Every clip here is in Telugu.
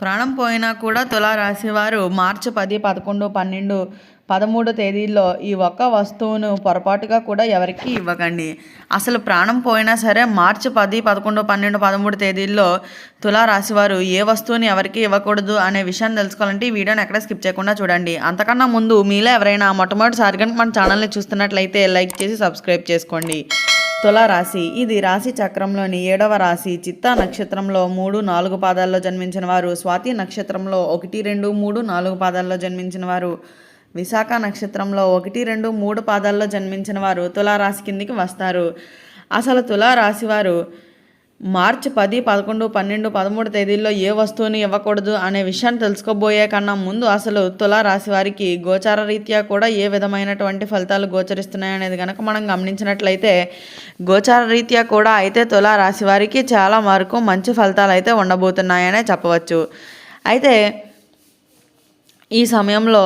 ప్రాణం పోయినా కూడా తులారాశి వారు మార్చి 10, 11, 12, 13 తేదీల్లో ఈ ఒక్క వస్తువును పొరపాటుగా కూడా ఎవరికి ఇవ్వకండి. అసలు ప్రాణం పోయినా సరే మార్చి 10, 11, 12, 13 తేదీల్లో తులారాశి వారు ఏ వస్తువుని ఎవరికి ఇవ్వకూడదు అనే విషయాన్ని తెలుసుకోవాలంటే ఈ వీడియోని ఎక్కడ స్కిప్ చేయకుండా చూడండి. అంతకన్నా ముందు మీలో ఎవరైనా మొట్టమొదటిసారిగా మన ఛానల్ని చూస్తున్నట్లయితే లైక్ చేసి సబ్స్క్రైబ్ చేసుకోండి. తులారాశి ఇది రాశి చక్రంలోని 7వ రాశి. చిత్తా నక్షత్రంలో 3, 4 పాదాల్లో జన్మించిన వారు, స్వాతి నక్షత్రంలో 1, 2, 3, 4 పాదాల్లో జన్మించిన వారు, విశాఖ నక్షత్రంలో 1, 2, 3 పాదాల్లో జన్మించిన వారు తులారాశి కిందికి వస్తారు. అసలు తులారాశి వారు మార్చి 10, 11, 12, 13 తేదీల్లో ఏ వస్తువుని ఇవ్వకూడదు అనే విషయాన్ని తెలుసుకోబోయే కన్నా ముందు అసలు తులారాశి వారికి గోచార రీత్యా కూడా ఏ విధమైనటువంటి ఫలితాలు గోచరిస్తున్నాయి అనేది కనుక మనం గమనించినట్లయితే గోచార రీత్యా కూడా అయితే తులారాశి వారికి చాలా వరకు మంచి ఫలితాలు అయితే ఉండబోతున్నాయనే చెప్పవచ్చు. అయితే ఈ సమయంలో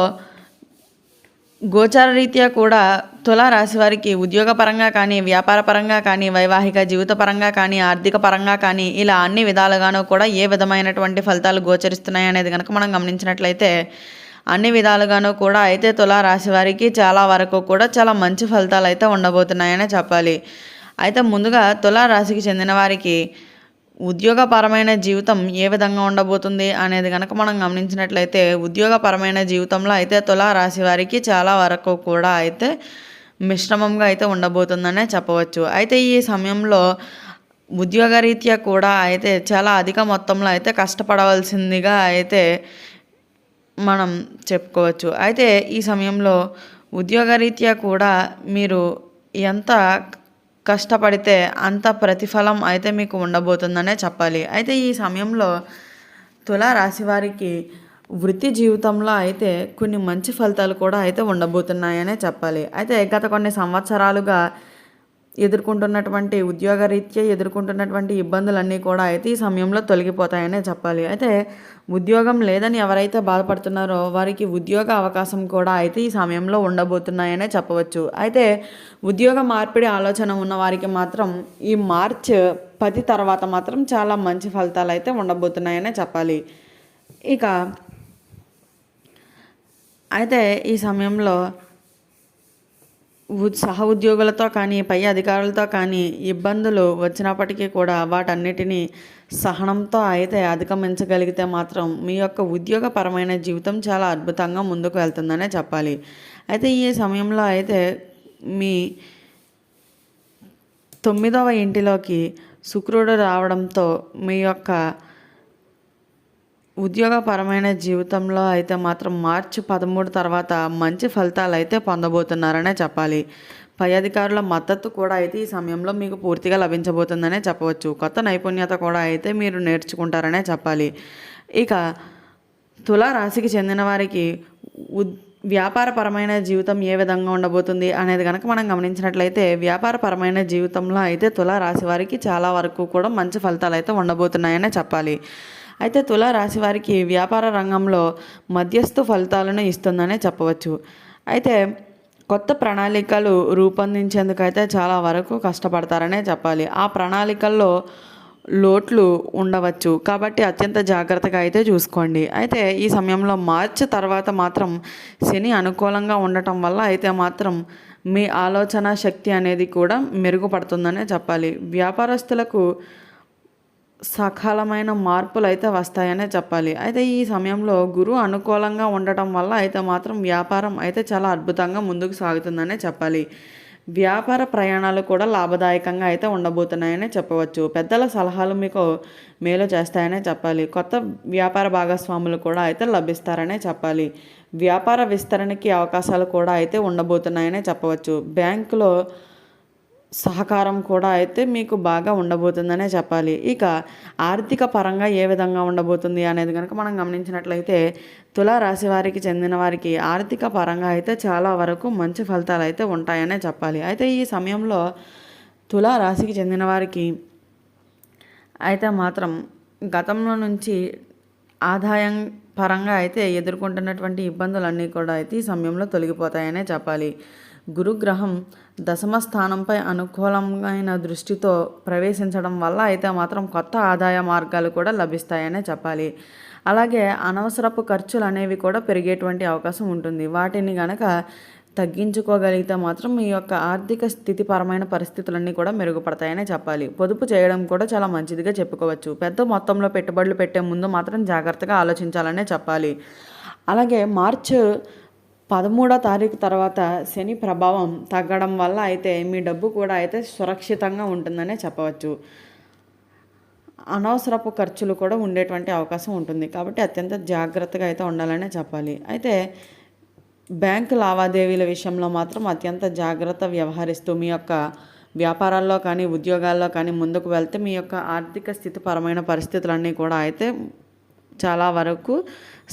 గోచార రీత్యా కూడా తులారాశి వారికి ఉద్యోగపరంగా కానీ, వ్యాపార పరంగా కానీ, వైవాహిక జీవిత పరంగా కానీ, ఆర్థిక పరంగా కానీ ఇలా అన్ని విధాలుగాను కూడా ఏ విధమైనటువంటి ఫలితాలు గోచరిస్తున్నాయి అనేది కనుక మనం గమనించినట్లయితే అన్ని విధాలుగాను కూడా అయితే తులారాశి వారికి చాలా వరకు కూడా చాలా మంచి ఫలితాలు అయితే ఉండబోతున్నాయనే చెప్పాలి. అయితే ముందుగా తులారాశికి చెందిన వారికి ఉద్యోగపరమైన జీవితం ఏ విధంగా ఉండబోతుంది అనేది కనుక మనం గమనించినట్లయితే ఉద్యోగపరమైన జీవితంలో అయితే తులారాశి వారికి చాలా వరకు కూడా అయితే మిశ్రమంగా అయితే ఉండబోతుందనే చెప్పవచ్చు. అయితే ఈ సమయంలో ఉద్యోగరీత్యా కూడా అయితే చాలా అధిక మొత్తంలో అయితే కష్టపడవలసిందిగా అయితే మనం చెప్పుకోవచ్చు. అయితే ఈ సమయంలో ఉద్యోగరీత్యా కూడా మీరు ఎంత కష్టపడితే అంత ప్రతిఫలం అయితే మీకు ఉండబోతుందనే చెప్పాలి. అయితే ఈ సమయంలో తులారాశి వారికి వృత్తి జీవితంలో అయితే కొన్ని మంచి ఫలితాలు కూడా అయితే ఉండబోతున్నాయనే చెప్పాలి. అయితే గత కొన్ని సంవత్సరాలుగా ఎదుర్కొంటున్నటువంటి ఉద్యోగరీత్యా ఎదుర్కొంటున్నటువంటి ఇబ్బందులన్నీ కూడా అయితే ఈ సమయంలో తొలగిపోతాయనే చెప్పాలి. అయితే ఉద్యోగం లేదని ఎవరైతే బాధపడుతున్నారో వారికి ఉద్యోగ అవకాశం కూడా అయితే ఈ సమయంలో ఉండబోతున్నాయనే చెప్పవచ్చు. అయితే ఉద్యోగ మార్పిడి ఆలోచన ఉన్న వారికి మాత్రం ఈ మార్చ్ 10 తర్వాత మాత్రం చాలా మంచి ఫలితాలు అయితే ఉండబోతున్నాయనే చెప్పాలి. ఇక అయితే ఈ సమయంలో సహ ఉద్యోగులతో కానీ, పై అధికారులతో కానీ ఇబ్బందులు వచ్చినప్పటికీ కూడా వాటన్నిటినీ సహనంతో అయితే అధిగమించగలిగితే మాత్రం మీ యొక్క ఉద్యోగపరమైన జీవితం చాలా అద్భుతంగా ముందుకు వెళ్తుందనే చెప్పాలి. అయితే ఈ సమయంలో అయితే మీ 9వ ఇంటిలోకి శుక్రుడు రావడంతో మీ యొక్క ఉద్యోగపరమైన జీవితంలో అయితే మాత్రం మార్చి 13 తర్వాత మంచి ఫలితాలు అయితే పొందబోతున్నారనే చెప్పాలి. పై అధికారుల మద్దతు కూడా అయితే ఈ సమయంలో మీకు పూర్తిగా లభించబోతుందనే చెప్పవచ్చు. కొత్త నైపుణ్యత కూడా అయితే మీరు నేర్చుకుంటారనే చెప్పాలి. ఇక తులారాశికి చెందిన వారికి వ్యాపారపరమైన జీవితం ఏ విధంగా ఉండబోతుంది అనేది కనుక మనం గమనించినట్లయితే వ్యాపారపరమైన జీవితంలో అయితే తులారాశి వారికి చాలా వరకు కూడా మంచి ఫలితాలు అయితే ఉండబోతున్నాయనే చెప్పాలి. అయితే తులారాశి వారికి వ్యాపార రంగంలో మధ్యస్థ ఫలితాలను ఇస్తుందనే చెప్పవచ్చు. అయితే కొత్త ప్రణాళికలు రూపొందించేందుకైతే చాలా వరకు కష్టపడతారనే చెప్పాలి. ఆ ప్రణాళికల్లో లోట్లు ఉండవచ్చు కాబట్టి అత్యంత జాగ్రత్తగా అయితే చూసుకోండి. అయితే ఈ సమయంలో మార్చి తర్వాత మాత్రం శని అనుకూలంగా ఉండటం వల్ల అయితే మాత్రం మీ ఆలోచన శక్తి అనేది కూడా మెరుగుపడుతుందనే చెప్పాలి. వ్యాపారస్తులకు సకాలమైన మార్పులు అయితే వస్తాయనే చెప్పాలి. అయితే ఈ సమయంలో గురువు అనుకూలంగా ఉండటం వల్ల అయితే మాత్రం వ్యాపారం అయితే చాలా అద్భుతంగా ముందుకు సాగుతుందనే చెప్పాలి. వ్యాపార ప్రయాణాలు కూడా లాభదాయకంగా అయితే ఉండబోతున్నాయనే చెప్పవచ్చు. పెద్దల సలహాలు మీకు మేలు చేస్తాయనే చెప్పాలి. కొత్త వ్యాపార భాగస్వాములు కూడా అయితే లభిస్తారనే చెప్పాలి. వ్యాపార విస్తరణకి అవకాశాలు కూడా అయితే ఉండబోతున్నాయనే చెప్పవచ్చు. బ్యాంకులో సహకారం కూడా అయితే మీకు బాగా ఉండబోతుందనే చెప్పాలి. ఇక ఆర్థిక పరంగా ఏ విధంగా ఉండబోతుంది అనేది కనుక మనం గమనించినట్లయితే తులారాశి వారికి చెందిన వారికి ఆర్థిక పరంగా అయితే చాలా వరకు మంచి ఫలితాలు అయితే ఉంటాయనే చెప్పాలి. అయితే ఈ సమయంలో తులారాశికి చెందిన వారికి అయితే మాత్రం గతంలో నుంచి ఆదాయం పరంగా అయితే ఎదుర్కొంటున్నటువంటి ఇబ్బందులన్నీ కూడా అయితే ఈ సమయంలో తొలగిపోతాయనే చెప్పాలి. గురుగ్రహం దశమ స్థానంపై అనుకూలమైన దృష్టితో ప్రవేశించడం వల్ల అయితే మాత్రం కొత్త ఆదాయ మార్గాలు కూడా లభిస్తాయనే చెప్పాలి. అలాగే అనవసరపు ఖర్చులు అనేవి కూడా పెరిగేటువంటి అవకాశం ఉంటుంది. వాటిని గనక తగ్గించుకోగలిగితే మాత్రం మీ యొక్క ఆర్థిక స్థితిపరమైన పరిస్థితులన్నీ కూడా మెరుగుపడతాయనే చెప్పాలి. పొదుపు చేయడం కూడా చాలా మంచిదిగా చెప్పుకోవచ్చు. పెద్ద మొత్తంలో పెట్టుబడులు పెట్టే ముందు మాత్రం జాగ్రత్తగా ఆలోచించాలనే చెప్పాలి. అలాగే మార్చి 13వ తారీఖు తర్వాత శని ప్రభావం తగ్గడం వల్ల అయితే మీ డబ్బు కూడా అయితే సురక్షితంగా ఉంటుందనే చెప్పవచ్చు. అనవసరపు ఖర్చులు కూడా ఉండేటువంటి అవకాశం ఉంటుంది. కాబట్టి అత్యంత జాగ్రత్తగా అయితే ఉండాలనే చెప్పాలి. అయితే బ్యాంకు లావాదేవీల విషయంలో మాత్రం అత్యంత జాగ్రత్త వ్యవహరిస్తూ మీ యొక్క వ్యాపారాల్లో కానీ ఉద్యోగాల్లో కానీ ముందుకు వెళ్తే మీ యొక్క ఆర్థిక స్థితిపరమైన పరిస్థితులన్నీ కూడా అయితే చాలా వరకు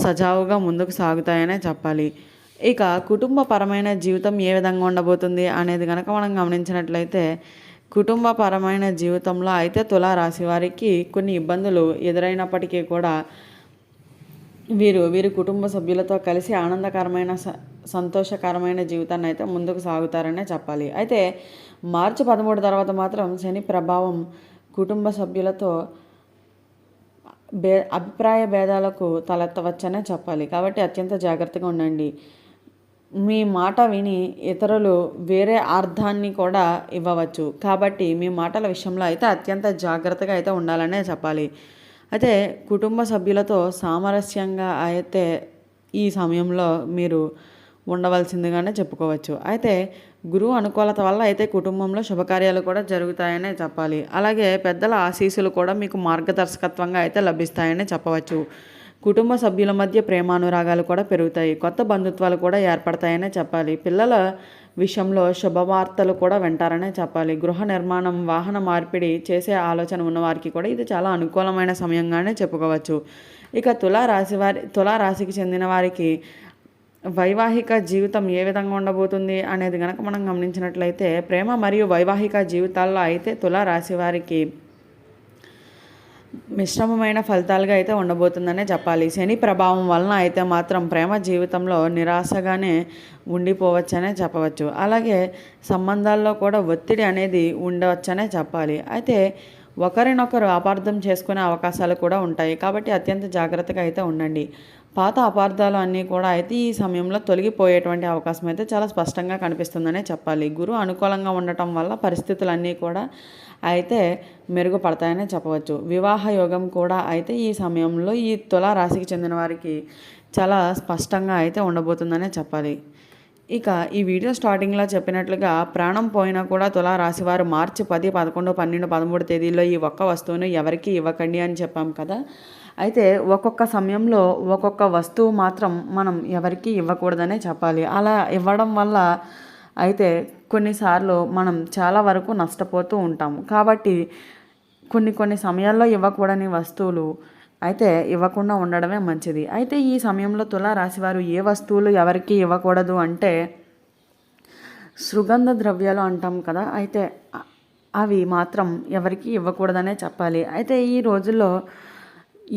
సజావుగా ముందుకు సాగుతాయనే చెప్పాలి. ఇక కుటుంబపరమైన జీవితం ఏ విధంగా ఉండబోతుంది అనేది కనుక మనం గమనించినట్లయితే కుటుంబపరమైన జీవితంలో అయితే తులారాశి వారికి కొన్ని ఇబ్బందులు ఎదురైనప్పటికీ కూడా వీరి కుటుంబ సభ్యులతో కలిసి ఆనందకరమైన సంతోషకరమైన జీవితాన్ని అయితే ముందుకు సాగుతారనే చెప్పాలి. అయితే మార్చి 13 తర్వాత మాత్రం శని ప్రభావం కుటుంబ సభ్యులతో అభిప్రాయ భేదాలకు తలెత్తవచ్చనే చెప్పాలి. కాబట్టి అత్యంత జాగ్రత్తగా ఉండండి. మీ మాట విని ఇతరులు వేరే అర్థాన్ని కూడా ఇవ్వవచ్చు. కాబట్టి మీ మాటల విషయంలో అయితే అత్యంత జాగ్రత్తగా అయితే ఉండాలనే చెప్పాలి. అయితే కుటుంబ సభ్యులతో సామరస్యంగా అయితే ఈ సమయంలో మీరు ఉండవలసిందిగానే చెప్పుకోవచ్చు. అయితే గురువు అనుకూలత వల్ల అయితే కుటుంబంలో శుభకార్యాలు కూడా జరుగుతాయనే చెప్పాలి. అలాగే పెద్దల ఆశీస్సులు కూడా మీకు మార్గదర్శకత్వంగా అయితే లభిస్తాయని చెప్పవచ్చు. కుటుంబ సభ్యుల మధ్య ప్రేమానురాగాలు కూడా పెరుగుతాయి. కొత్త బంధుత్వాలు కూడా ఏర్పడతాయనే చెప్పాలి. పిల్లల విషయంలో శుభవార్తలు కూడా వింటారనే చెప్పాలి. గృహ నిర్మాణం, వాహన మార్పిడి చేసే ఆలోచన ఉన్నవారికి కూడా ఇది చాలా అనుకూలమైన సమయంగానే చెప్పుకోవచ్చు. ఇక తులారాశికి చెందిన వారికి వైవాహిక జీవితం ఏ విధంగా ఉండబోతుంది అనేది కనుక మనం గమనించినట్లయితే ప్రేమ మరియు వైవాహిక జీవితాల్లో అయితే తులారాశి వారికి మిశ్రమమైన ఫలితాలుగా అయితే ఉండబోతుందనే చెప్పాలి. శని ప్రభావం వలన అయితే మాత్రం ప్రేమ జీవితంలో నిరాశగానే ఉండిపోవచ్చనే చెప్పవచ్చు. అలాగే సంబంధాల్లో కూడా ఒత్తిడి అనేది ఉండవచ్చనే చెప్పాలి. అయితే ఒకరినొకరు అపార్థం చేసుకునే అవకాశాలు కూడా ఉంటాయి. కాబట్టి అత్యంత జాగ్రత్తగా అయితే ఉండండి. పాత అపార్థాలు అన్నీ కూడా అయితే ఈ సమయంలో తొలగిపోయేటువంటి అవకాశం అయితే చాలా స్పష్టంగా కనిపిస్తుందనే చెప్పాలి. గురువు అనుకూలంగా ఉండటం వల్ల పరిస్థితులన్నీ కూడా అయితే మెరుగుపడతాయనే చెప్పవచ్చు. వివాహ యోగం కూడా అయితే ఈ సమయంలో ఈ తులారాశికి చెందిన వారికి చాలా స్పష్టంగా అయితే ఉండబోతుందనే చెప్పాలి. ఇక ఈ వీడియో స్టార్టింగ్లో చెప్పినట్లుగా ప్రాణం పోయినా కూడా తులారాశి వారు మార్చి 10, 11, 12, 13 తేదీల్లో ఈ ఒక్క వస్తువును ఎవరికి ఇవ్వకండి అని చెప్పాం కదా. అయితే ఒక్కొక్క సమయంలో ఒక్కొక్క వస్తువు మాత్రం మనం ఎవరికి ఇవ్వకూడదనే చెప్పాలి. అలా ఇవ్వడం వల్ల అయితే కొన్నిసార్లు మనం చాలా వరకు నష్టపోతూ ఉంటాము. కాబట్టి కొన్ని సమయాల్లో ఇవ్వకూడని వస్తువులు అయితే ఇవ్వకుండా ఉండడమే మంచిది. అయితే ఈ సమయంలో తులారాశి వారు ఏ వస్తువులు ఎవరికి ఇవ్వకూడదు అంటే సుగంధ ద్రవ్యాలు అంటాం కదా, అయితే అవి మాత్రం ఎవరికి ఇవ్వకూడదనే చెప్పాలి. అయితే ఈ రోజుల్లో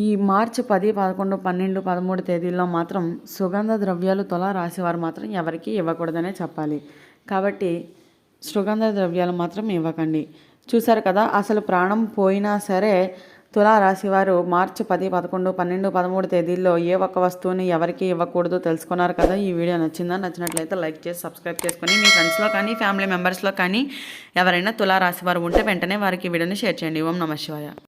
ఈ మార్చి 10, 11, 12, 13 తేదీల్లో మాత్రం సుగంధ ద్రవ్యాలు తులారాశి వారు మాత్రం ఎవరికి ఇవ్వకూడదనే చెప్పాలి. కాబట్టి సుగంధ ద్రవ్యాలు మాత్రం ఇవ్వకండి. చూసారు కదా, అసలు ప్రాణం పోయినా సరే తులారాశి వారు మార్చి 10, 11, 12, 13 తేదీల్లో ఏ ఒక్క వస్తువుని ఎవరికి ఇవ్వకూడదో తెలుసుకున్నారు కదా. ఈ వీడియో నచ్చినట్లయితే లైక్ చేసి సబ్స్క్రైబ్ చేసుకొని మీ ఫ్రెండ్స్లో కానీ ఫ్యామిలీ మెంబర్స్లో కానీ ఎవరైనా తులారాశి వారు ఉంటే వెంటనే వారికి వీడియోని షేర్ చేయండి. ఓం నమః శివాయ.